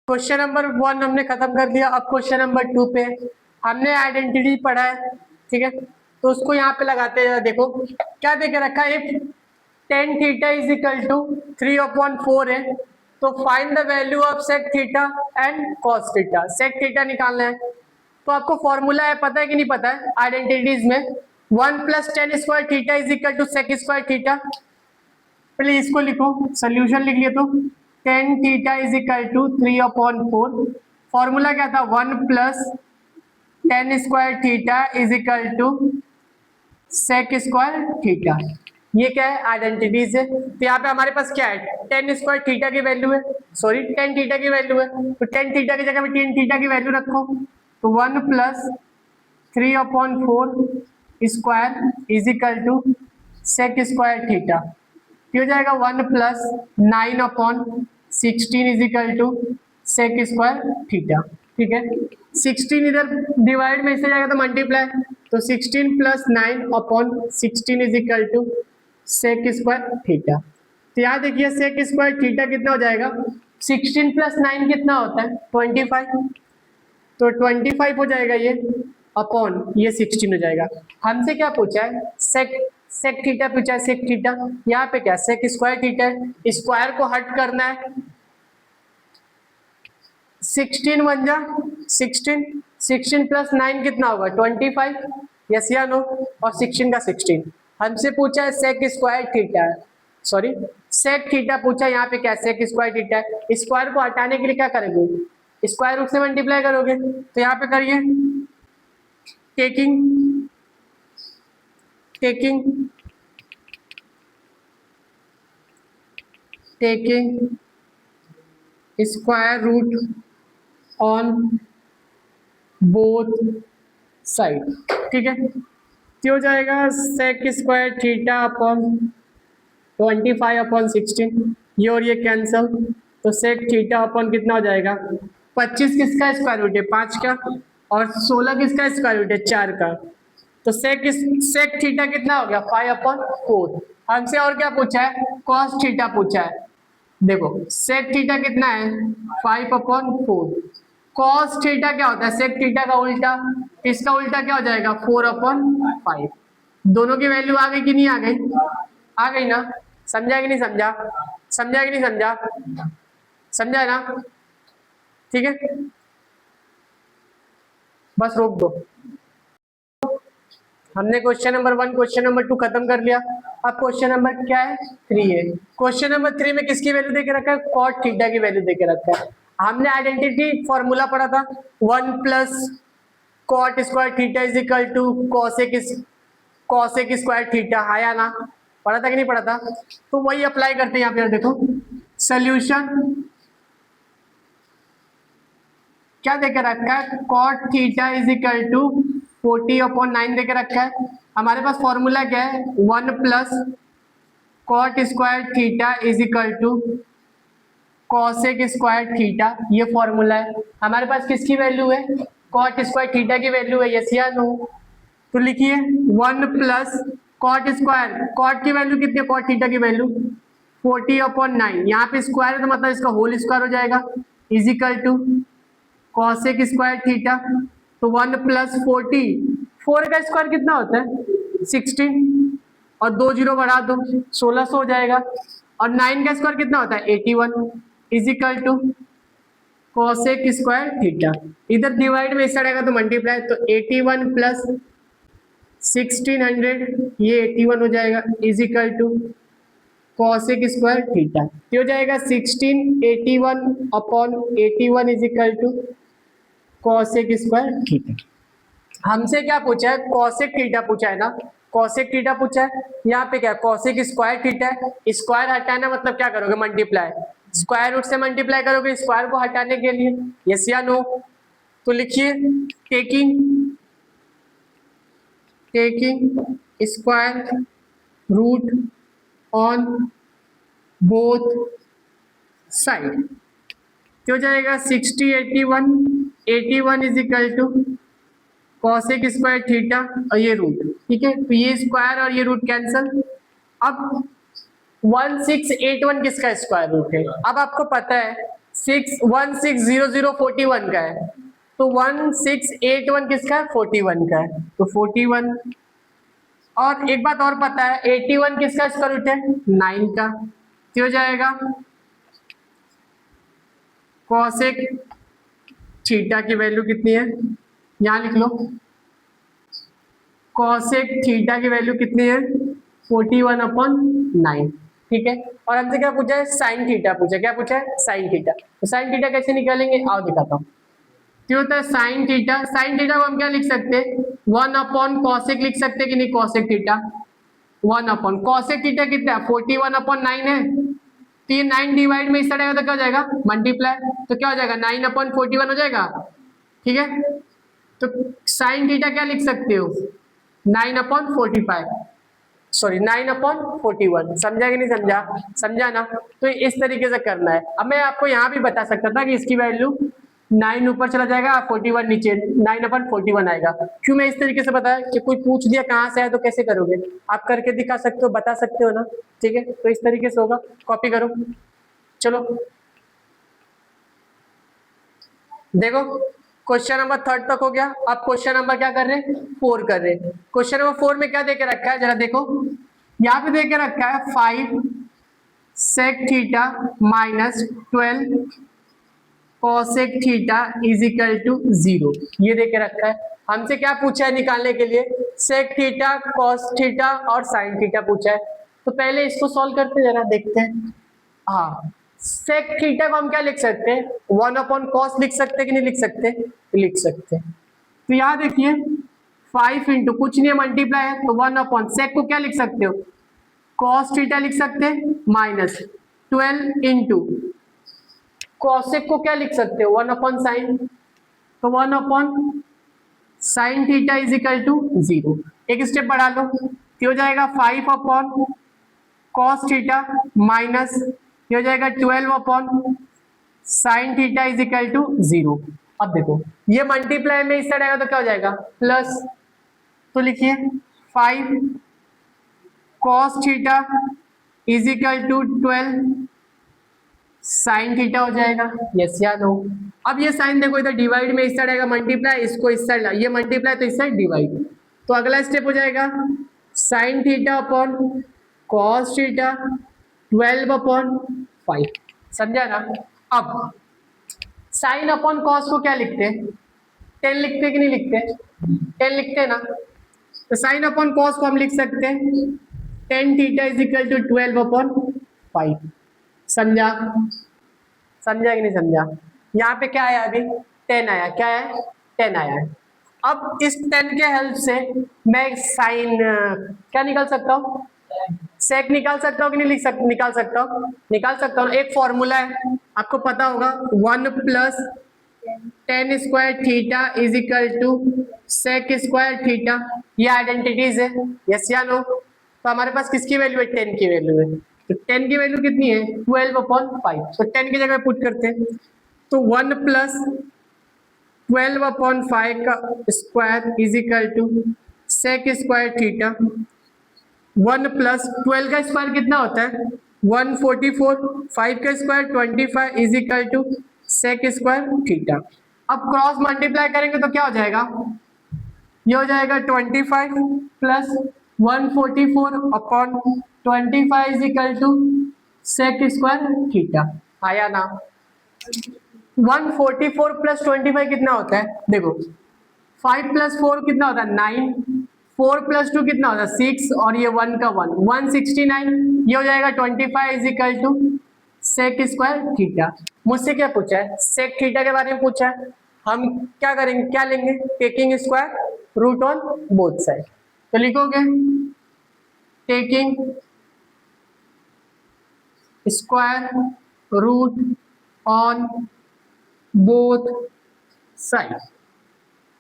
Question number 1 हमने खत्म कर दिया। अब क्वेश्चन नंबर 2 पे हमने आइडेंटिटी पढ़ा है, ठीक है, तो उसको यहाँ पे लगाते हैं। देखो क्या देके रखा है, if tan theta is equal to 3/4 है, तो find the value of sec theta and cos theta. sec theta निकालना है, तो आपको फॉर्मूला है, पता है कि नहीं पता है आइडेंटिटीज में, 1 + tan square theta is equal to sec square theta. पहले इसको लिखो, सोल्यूशन लिख लिया तो tan theta is equal to 3/4, formula क्या था, 1 + tan square theta is equal to sec square theta. ये क्या है, आइडेंटिटीज है। तो यहाँ पे हमारे पास क्या है, tan स्क्वायर थीटा की वैल्यू है, सॉरी tan थीटा की वैल्यू है, तो tan थीटा की जगह में tan थीटा की वैल्यू रखो, तो 1 + 3/4 square is equal to sec square theta. हो जाएगा 1 + 9/16 is equal to sec square theta, ठीक है। 16 इधर डिवाइड में इससे जाएगा तो मल्टीप्लाई, तो 16 + 9/16 is equal to sec square theta. तो यहाँ देखिए sec स्क्वायर थीटा कितना हो जाएगा, 16 + 9 कितना होता है, 25, तो 25 हो जाएगा ये अपॉन ये 16 हो जाएगा। हमसे क्या पूछा है, sec थीटा पूछा है, sec थीटा। यहाँ पे क्या sec स्क्वायर थीटा है, स्क्वायर को हट करना है, 16 × 1 = 16, 16 + 9 कितना होगा 25, यस या नो, और 16 का 16। हमसे पूछा है sec स्क्वायर थीटा है, सॉरी sec थीटा पूछा, यहाँ पे क्या sec स्क्वायर थीटा है। स्क्वायर को हटाने के लिए क्या करेंगे, स्क्वायर रूट से मल्टीप्लाई करोगे, तो यहाँ पे करिए taking square root on both side, ठीक है। तो हो जाएगा sec स्क्वायर थीटा अपॉन 25/16, ये और ये कैंसल, तो sec थीटा अपॉन कितना हो जाएगा, 25 किसका स्क्वायर रूट है 5 का, और 16 किसका स्क्वायर रूट है 4 का, तो sec थीटा कितना हो गया 5/4। हमसे और क्या पूछा है, cos थीटा पूछा है। देखो sec थीटा कितना है 5/4, cos थीटा क्या होता है sec थीटा का उल्टा, इसका उल्टा क्या हो जाएगा 4/5। दोनों की वैल्यू आ गई कि नहीं आ गई, आ गई ना, समझा कि नहीं समझा, समझा कि नहीं समझा, समझा है ना, ठीक है। बस रोक दो, हमने क्वेश्चन नंबर 1 क्वेश्चन नंबर 2 खत्म कर लिया। अब क्वेश्चन नंबर क्या है 3 है। क्वेश्चन नंबर 3 में किसकी वैल्यू देके रखा है, cot थीटा की वैल्यू देके रखा है। हमने आइडेंटिटी फॉर्मूला पढ़ा था, 1 + cot square theta is equal to cosec square theta, आया ना, पढ़ा था कि नहीं पढ़ा था, तो वही अप्लाई करते हैं यहाँ पे। देखो सोल्यूशन क्या देके रखा है, cot theta is equal to 40/9 देके रखा है। हमारे पास फॉर्मूला क्या है, 1 + cot square theta is equal to cosec square theta, ये फॉर्मूला है। हमारे पास किसकी वैल्यू है, cot स्क्वायर थीटा की वैल्यू है, यस या नो, तो लिखिए 1 + cot स्क्वायर, cot की वैल्यू कितनी है, cot थीटा की वैल्यू 40/9, यहाँ पे स्क्वायर है तो मतलब इसका होल स्क्वायर हो जाएगा, is equal to cosec square theta, तो 1 + 40, 4 का स्क्वायर कितना होता है 16, और 2 0 बढ़ा दो 1600 हो जाएगा, और 9 का स्क्वायर कितना होता है 81, is equal to cosec square theta. इधर डिवाइड में इस आएगा तो मल्टीप्लाई, तो 81 + 1600, ये 81 हो जाएगा, is equal to cosec square theta. हो जाएगा 1681/81 is equal to cosec square theta. हमसे क्या पूछा है, cosec थीटा पूछा है ना, cosec थीटा पूछा है। यहाँ पे क्या cosec स्क्वायर थीटा है, स्क्वायर हटाना मतलब क्या करोगे मल्टीप्लाई, स्क्वायर रूट से मल्टीप्लाई करोगे स्क्वायर को हटाने के लिए, यस या नो, तो लिखिए taking square root on both side, हो जाएगा 81 is equal to cosec square theta और ये रूट, ठीक है, तो ये स्क्वायर और ये रूट कैंसल। अब 1681 किसका स्क्वायर रूट है, अब आपको पता है 1641 का है, तो 1681 किसका है? 41 का है, तो 41। और एक बात और पता है, 81 किसका स्क्वायर रूट है? 9 का। तो हो जाएगा कॉसेक थीटा की वैल्यू कितनी है, यहां लिख लो, कॉसेक थीटा की वैल्यू कितनी है? 41/9। ठीक है, और हमसे क्या पूछा है? साइन थीटा पूछा। क्या पूछा है? Sine theta. तो साइन थीटा कैसे निकालेंगे, आओ दिखाता हूँ। क्या होता है साइन थीटा? साइन थीटा को हम क्या लिख सकते हैं? 1/कॉसेक लिख सकते हैं कि नहीं? कॉसेक थीटा 1/ कॉसेक थीटा कितना है? 41/9 है, तो ये 9 डिवाइड में इस तरह तो क्या हो जाएगा? मल्टीप्लाई, तो क्या हो जाएगा? 9/41 हो जाएगा। ठीक है, तो साइन थीटा क्या लिख सकते हो? 9/45, सॉरी 9/41। समझा कि नहीं समझा? समझा ना? तो इस तरीके से करना है। अब मैं आपको यहाँ भी बता सकता था कि इसकी वैल्यू 9 ऊपर चला जाएगा, 41 नीचे, 9/41 आएगा। क्यों मैं इस तरीके से बताया कि कोई पूछ दिया कहाँ से आया तो कैसे करोगे? आप करके दिखा सकते हो, बता सकते हो ना। ठीक है, तो इस तरीके से होगा। कॉपी करो, चलो देखो, क्वेश्चन नंबर 3 तक हो गया। अब क्वेश्चन नंबर क्या कर रहे हैं? 4 कर रहे हैं। क्वेश्चन नंबर 4 में क्या देके रखा है, जरा देखो। यहाँ पे देके रखा है 5 sec theta minus 12 cosec theta is equal to 0। ये देके रखा है। हमसे क्या पूछा है निकालने के लिए? सेक थीटा, कॉस थीटा और साइन थीटा पूछा है। तो पहले इसको सॉल्व करते जरा, देखते हैं। हाँ, सेक थीटा को हम क्या लिख सकते हैं? 1/cos लिख सकते हैं कि नहीं लिख सकते? लिख सकते हैं। तो यहाँ देखिए 5 इंटू कुछ नहीं है, मल्टीप्लाई है, तो 1/सेक को क्या लिख सकते हो? cos थीटा लिख सकते हैं माइनस 12 इंटू कॉसेक को क्या लिख सकते हो? 1/sin, तो 1/sin theta is equal to 0। एक स्टेप बढ़ा लो, तो हो जाएगा 5/cos थीटा माइनस ये हो जाएगा 12/sin theta is equal to 0। अब देखो ये मल्टीप्लाई में इस तरह आएगा तो क्या हो जाएगा? प्लस, तो लिखिए 5 cos theta is equal to 12 sine theta हो जाएगा। यस या नो? अब ये साइन देखो इधर डिवाइड में इस साइड आएगा, मल्टीप्लाई, इसको इस साइड, ये मल्टीप्लाई तो इस साइड डिवाइड। तो अगला स्टेप हो जाएगा sine theta upon cos theta 12/5। समझा ना? अब साइन अपॉन कॉस को क्या लिखते हैं? 10 लिखते कि नहीं लिखते? 10 लिखते हैं ना? तो साइन अपॉन कॉस को हम लिख सकते हैं 10 थीटा इज इक्वल टू 12/5। समझा? समझा कि नहीं समझा? यहाँ पे क्या आया? अभी 10 आया। क्या है? 10 आया है। अब इस 10 के हेल्प से मैं साइन क्या निकाल सकता हूँ? सेक निकाल सकता हूँ कि नहीं निकाल सकता हूँ? निकाल सकता हूँ। एक फॉर्मूला है, आपको पता होगा, 1 + tan square theta is equal to sec square theta. ये आइडेंटिटीज है। यस या नो? तो हमारे पास किसकी वैल्यू है? 10 की वैल्यू है। तो 10 की वैल्यू कितनी है? 12/5। तो 10 की जगह पुट करते हैं, तो 1 + 12/5 का square is equal to sec square theta. 1 + 12 का स्क्वायर कितना होता है? 144। 5 का square 25 is equal to sec square theta. अब क्रॉस मल्टीप्लाई करेंगे तो क्या हो जाएगा? ये हो जाएगा 25 + 144/25 is equal to sec square theta. आया ना? 144 + 25 कितना होता है? देखो 5 + 4 कितना होता है? 9। 4 + 2 कितना होता है? 6, और ये 1 का 1, 169। ये हो जाएगा 25 is equal to sec square theta. मुझसे क्या पूछा है? सेक थीटा के बारे में पूछा है। हम क्या करेंगे? क्या लेंगे? Taking square root on both side. तो लिखोगे taking square root on both side.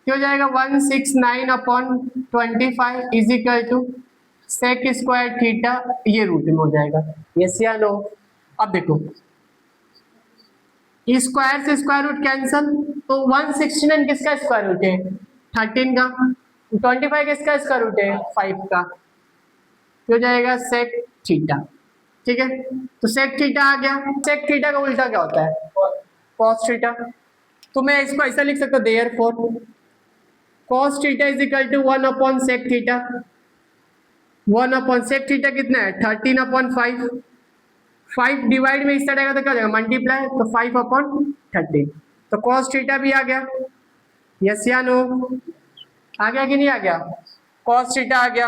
क्या हो जाएगा? 169/25 is equal to sec square theta. ये रूट में हो जाएगा। यस या नो? अब देखो स्क्वायर से स्क्वायर रूट कैंसल, तो 169 किसका स्क्वायर रूट है? 13 का। 25 किसका स्क्वायर रूट है? 5 का। हो जाएगा सेक थीटा। ठीक है, तो सेक थीटा आ गया। सेक थीटा का उल्टा क्या होता है? cos theta. तो मैं इसको ऐसा लिख सकता हूँ, therefore cos theta is equal to 1 upon sec theta. 1 upon sec theta कितना है 13 अपॉन 5। 5 डिवाइड में इस तरह आएगा तो क्या हो जाएगा मल्टीप्लाई, तो 5 अपॉन 13। तो cos थीटा भी आ गया, यस या नो, आ गया कि नहीं आ गया? cos थीटा आ गया।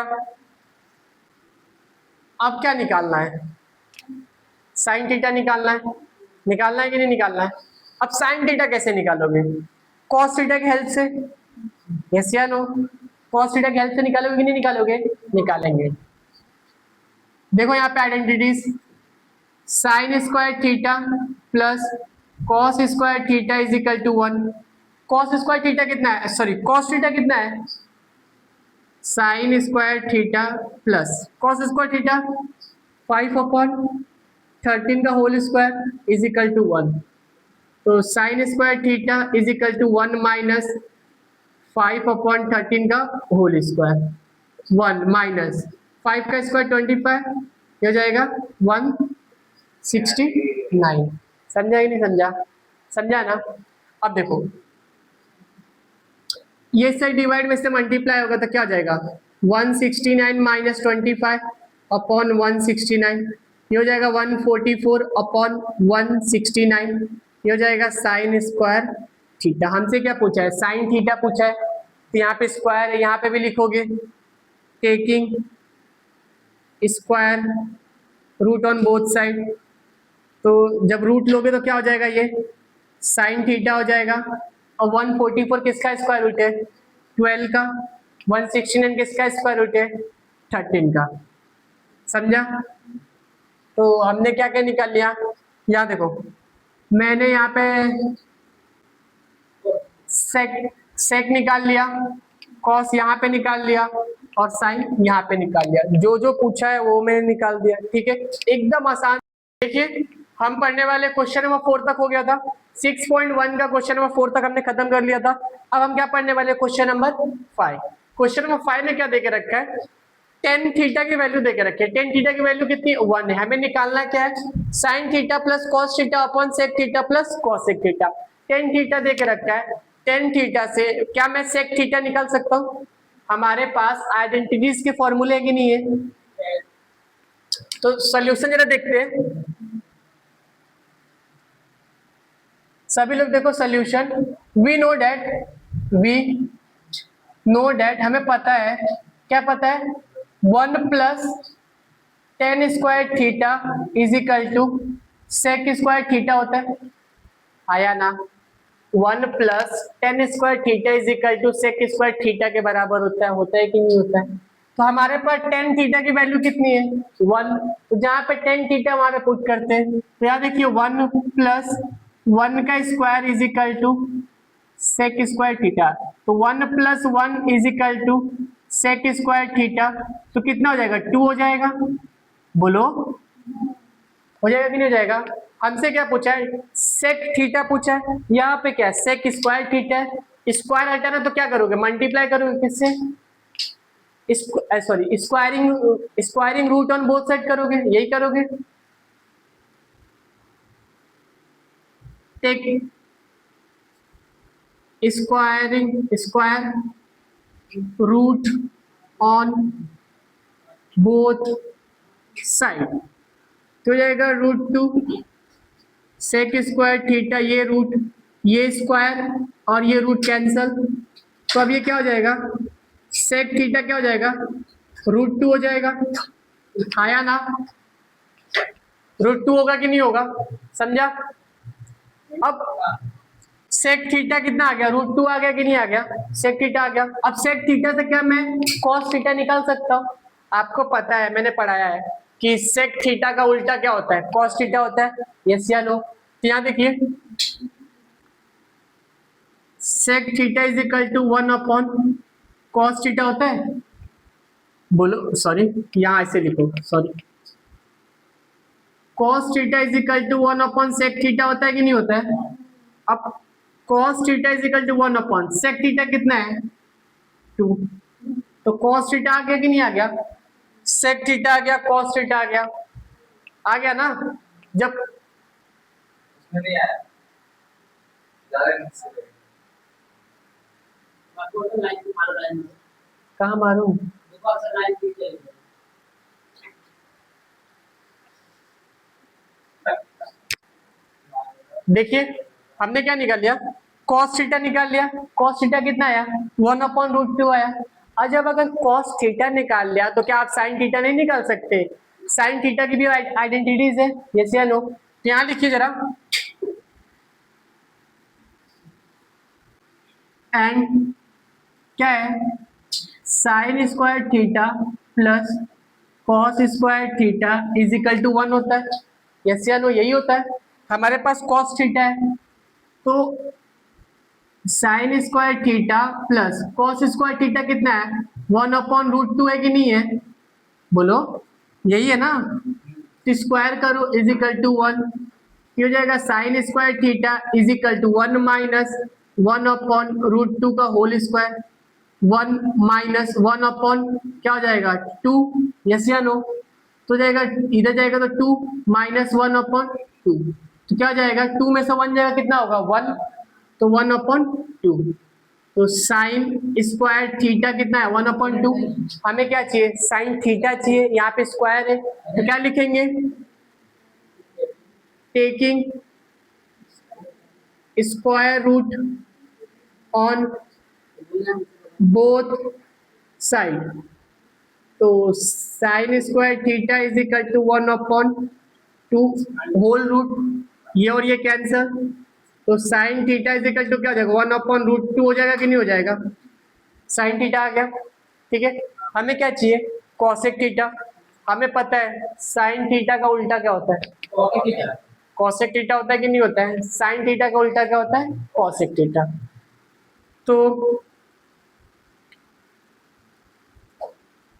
अब क्या निकालना है? sin थीटा निकालना है। निकालना है कि नहीं निकालना है? अब sin थीटा कैसे निकालोगे? cos थीटा की हेल्प से, यस या नो? cos थीटा की हेल्प से निकालोगे कि नहीं निकालोगे? निकालेंगे। देखो यहाँ पे identities, sine square theta plus cos square theta is equal to 1। Cos square theta कितना है, सॉरी कॉस थीटा कितना है, sine square theta plus cos square theta 5 upon 13 का whole square is equal to 1। तो sine square theta is equal to 1 minus 5 upon 13 का whole square, 1 minus 5 का square 25, हो जाएगा 169। समझा कि नहीं समझा? समझा ना? अब देखो ये से डिवाइड में से मल्टीप्लाई होगा तो क्या हो जाएगा 169 माइनस 25 अपॉन 169, ये हो जाएगा 144 अपॉन 169, ये हो जाएगा साइन स्क्वायर थीटा। हमसे क्या पूछा है? साइन थीटा पूछा है, तो यहाँ पे स्क्वायर है, यहाँ पे भी लिखोगे taking square root on both side. तो जब रूट लोगे तो क्या हो जाएगा, ये साइन थीटा हो जाएगा। और 144 किसका स्क्वायर रूट है 12 का, 169 किसका स्क्वायर रूट है 13 का। समझा? तो हमने क्या क्या निकाल लिया, यहाँ देखो मैंने यहाँ पे सेक निकाल लिया, कॉस यहाँ पे निकाल लिया और साइन यहाँ पे निकाल लिया। जो जो पूछा है वो मैंने निकाल दिया, ठीक है, एकदम आसान। देखिए हम पढ़ने वाले क्वेश्चन नंबर 4 तक हो गया था, 6.1 का क्वेश्चन नंबर 4 तक हमने खत्म कर लिया था। अब हम क्या पढ़ने वाले क्वेश्चन नंबर 5। क्वेश्चन नंबर 5 में क्या देके रखा है, टेन थीटा की वैल्यू देके रखी है। टेन थीटा की वैल्यू कितनी 1 है, हमें निकालना क्या है sine theta plus cos theta upon sec theta plus cosec theta. Tan theta देके रखा है, टेन थीटा से क्या मैं सेक थीटा निकाल सकता हूँ? हमारे पास आइडेंटिटीज के फॉर्मूले है कि नहीं है? तो सॉल्यूशन जरा देखते हैं सभी लोग, देखो सॉल्यूशन। वी नो डेट हमें पता है, क्या पता है 1 plus tan square theta is equal to sec square theta होता है, आया ना? 1 plus tan square theta is equal to sec square theta के बराबर होता है कि नहीं होता है? तो हमारे पास टेन थीटा की वैल्यू कितनी है 1, तो जहाँ पे टेन थीटा वहां पे पुट करते हैं। तो यहाँ देखिए 1 प्लस 1 का square is equal to sec square theta, तो 1 plus 1 is equal to sec square theta, तो कितना हो जाएगा 2 हो जाएगा। बोलो हो जाएगा कि नहीं हो जाएगा? हमसे क्या पूछा है सेक थीटा पूछा है, यहाँ पे क्या सेक स्क्वायर थीटा है। स्क्वायर हटाना तो क्या करोगे मल्टीप्लाई करोगे किससे, sorry squaring root on both side करोगे, यही करोगे। Take square root on both side, तो जाएगा √2 सेक स्क्वायर थीटा, ये रूट ये स्क्वायर और ये रूट कैंसल, तो अब ये क्या हो जाएगा सेक थीटा क्या हो जाएगा √2 हो जाएगा, आया ना? √2 होगा कि नहीं होगा? समझा? अब सेक थीटा कितना आ गया √2 आ गया कि नहीं आ गया? सेक थीटा आ गया। अब सेक थीटा से क्या मैं कॉस थीटा निकाल सकता हूँ? आपको पता है, मैंने पढ़ाया है कि सेक थीटा का उल्टा क्या होता है कॉस थीटा होता है, यस या नो? तो यहाँ देखिए sec theta is equal to 1 upon cos theta होता है, बोलो सॉरी यहाँ ऐसे लिखो, sorry cos theta is equal to 1 upon sec theta होता है कि नहीं होता है? अब cos theta is equal to 1 upon sec theta कितना है 2, तो कॉस थीटा आ गया कि नहीं आ गया? सेक थीटा आ गया, कॉस थीटा आ गया ना? जब कहाँ मारूं? देखिए हमने क्या निकाल लिया, cos थीटा निकाल लिया। cos थीटा कितना आया? 1/√2 आया। अब जब अगर cos थीटा निकाल लिया तो क्या आप sin थीटा नहीं निकाल सकते? sin थीटा की भी आइडेंटिटीज है, यस या नो? तो यहाँ लिखिए जरा, एंड क्या है, sine square theta plus cos square theta is equal to 1 होता है, यस या नो? यही होता है। हमारे पास कॉस थीटा है तो sine square theta plus cos square theta कितना है? 1/√2 है कि नहीं है? बोलो, यही है ना? तो स्क्वायर करो इज इक्वल टू 1, ये हो जाएगा sine square theta is equal to 1 minus 1/√2 का होल स्क्वायर, 1 माइनस 1 अपॉन क्या हो जाएगा 2, यस या नो? तो जाएगा इधर जाएगा तो 2 माइनस 1/2, तो क्या हो जाएगा 2 में से 1 जाएगा कितना होगा 1, तो 1/2। तो साइन स्क्वायर थीटा कितना है 1/2। हमें क्या चाहिए? साइन थीटा चाहिए, यहाँ पे स्क्वायर है तो क्या लिखेंगे? Taking square root on both side, तो sine square theta is equal to 1/2 whole root, ये और ये कैंसर, तो sine theta is equal to क्या हो जाएगा 1/√2 हो जाएगा कि नहीं हो जाएगा? साइन थीटा आ गया, ठीक है। हमें क्या चाहिए? Cosec theta. हमें पता है साइन थीटा का उल्टा क्या होता है? कॉसेक थीटा होता है कि नहीं होता है? साइन थीटा का उल्टा क्या होता है? Cosec theta. तो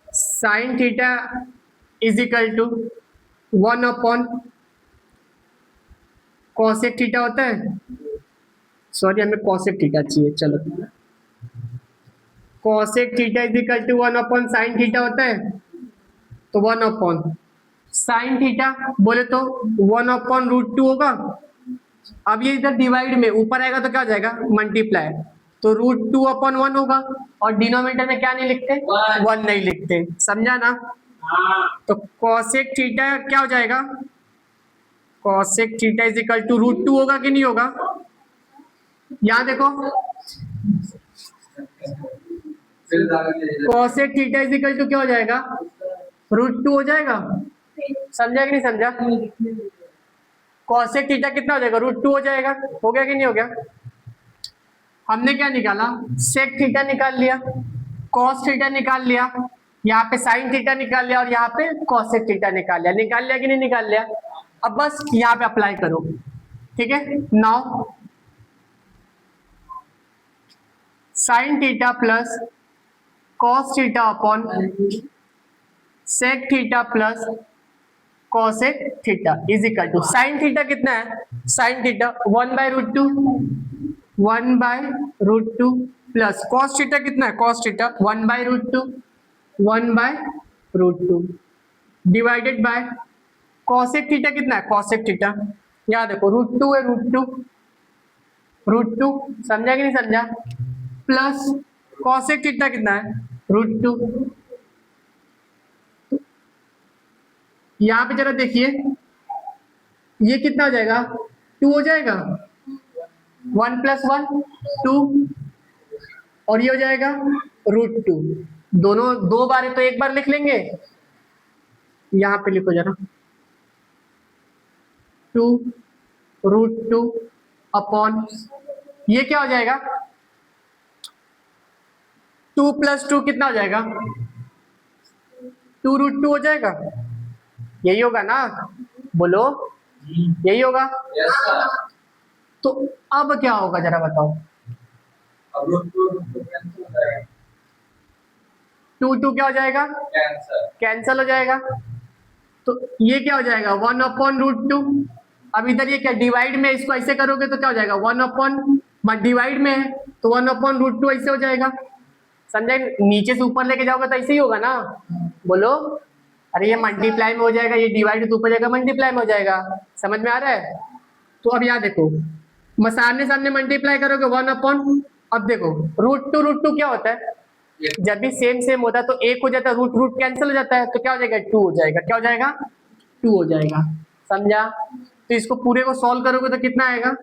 sine theta is equal to 1 cosec theta होता है, सॉरी हमें कॉसेक थीटा चाहिए, चलो cosec theta is equal to 1 sine theta होता है, तो 1 साइन थीटा बोले तो 1/√2 होगा। अब ये इधर डिवाइड में ऊपर आएगा तो क्या हो जाएगा मल्टीप्लाई, तो √2/1 होगा, और डिनोमिनेटर में क्या नहीं लिखते? 1 नहीं लिखते, समझा ना? तो कॉसेक थीटा क्या हो जाएगा? Cosec theta is equal to √2 होगा कि नहीं होगा? यहाँ देखो cosec theta is equal to क्या हो जाएगा? √2 हो जाएगा, समझा कि नहीं समझा? कॉसेक थीटा कितना हो जाएगा? √2 हो जाएगा, हो गया कि नहीं हो गया? हमने क्या निकाला? सेक थीटा निकाल लिया, कॉस थीटा निकाल लिया, यहाँ पे साइन थीटा निकाल लिया, और यहाँ पे कॉसेक थीटा निकाल लिया कि नहीं निकाल लिया? अब बस यहाँ पे अप्लाई करो, ठीक है। Now sine theta plus cos theta upon sec theta plus cosec theta is equal to sine theta कितना है? Sine theta 1/√2 plus cos theta कितना है? Cos theta 1/√2 divided by cosec theta कितना है? कॉसेक थीटा यहाँ देखो √2 है, √2 समझा कि नहीं समझा? प्लस कॉसेक थीटा कितना है? √2। यहाँ पे जरा देखिए ये कितना हो जाएगा? 2 हो जाएगा, 1 + 1 2, और ये हो जाएगा √2। दोनों दो बार है तो एक बार लिख लेंगे, यहाँ पे लिखो जरा 2√2 अपॉन ये क्या हो जाएगा? 2 + 2 कितना हो जाएगा? 2√2 हो जाएगा, यही होगा ना? बोलो यही होगा। तो अब क्या होगा जरा बताओ? 2 क्या हो जाएगा? कैंसल हो जाएगा। तो ये क्या हो जाएगा? 1/√2। अब इधर ये क्या डिवाइड में इसको ऐसे करोगे तो क्या हो जाएगा? 1 डिवाइड में है तो 1/√2 ऐसे हो जाएगा, समझे? नीचे से ऊपर लेके जाओगे तो ऐसे ही होगा ना? बोलो, अरे ये मल्टीप्लाई में हो जाएगा, ये डिवाइड तो ऊपर जाएगा मल्टीप्लाई में हो जाएगा, समझ में आ रहा है? तो अब यहाँ देखो सामने सामने मल्टीप्लाई करोगे 1/, अब देखो √2 क्या होता है, जब भी सेम सेम होता है तो एक हो जाता है, रूट रूट कैंसिल हो जाता है, तो क्या हो जाएगा 2 हो जाएगा, क्या हो जाएगा 2 हो जाएगा, समझा। तो इसको पूरे को सॉल्व करोगे तो कितना आएगा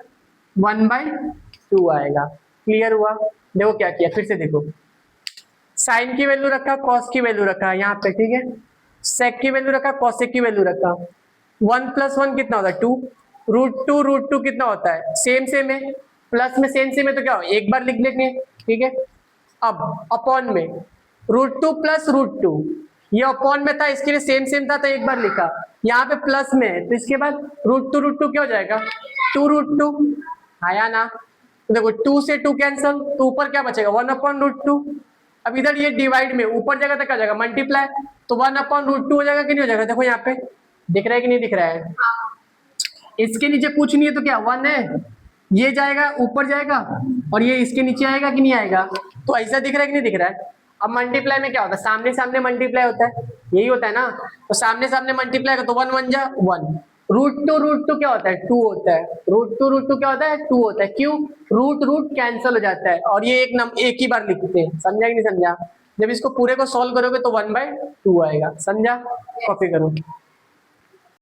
1/2 आएगा। क्लियर हुआ। देखो क्या किया, फिर से देखो, साइन की वैल्यू रखा, कॉस की वैल्यू रखा यहाँ पे, ठीक है, सेक की वैल्यू रखा, कॉसेक की वैल्यू रखा, 1 + 1 कितना होता है 2, √2 कितना होता है सेम सेम है, प्लस में सेम सेम है तो क्या हो एक बार लिख लेंगे, ठीक है। अब अपॉन में √2 + √2, ये अपॉन में था इसके लिए सेम सेम था तो एक बार लिखा, यहाँ पे प्लस में है तो इसके बाद √2 क्या हो जाएगा 2√2 आया ना। तो देखो 2 से 2 कैंसिल, तो ऊपर क्या बचेगा 1/√2। अब इधर ये डिवाइड में ऊपर जगह तक क्या जाएगा मल्टीप्लाई, तो 1/√2 हो जाएगा कि नहीं हो जाएगा, देखो यहाँ पे दिख रहा है कि नहीं दिख रहा है, इसके नीचे कुछ नहीं है तो क्या 1 है, ये जाएगा ऊपर जाएगा और ये इसके नीचे आएगा कि नहीं आएगा, तो ऐसा दिख रहा है कि नहीं दिख रहा है। अब मल्टीप्लाई में क्या होता है, सामने सामने मल्टीप्लाई होता है, यही होता है ना, तो सामने सामने मल्टीप्लाई का तो 1 1 जा 1, √2 क्या होता है 2 होता है, √2 क्या होता है 2 होता है, क्यों रूट रूट कैंसिल हो जाता है और ये एक ही बार लिखते हैं, समझा कि नहीं समझा। जब इसको पूरे को सॉल्व करोगे तो 1/2 आएगा, समझा, कॉपी करो।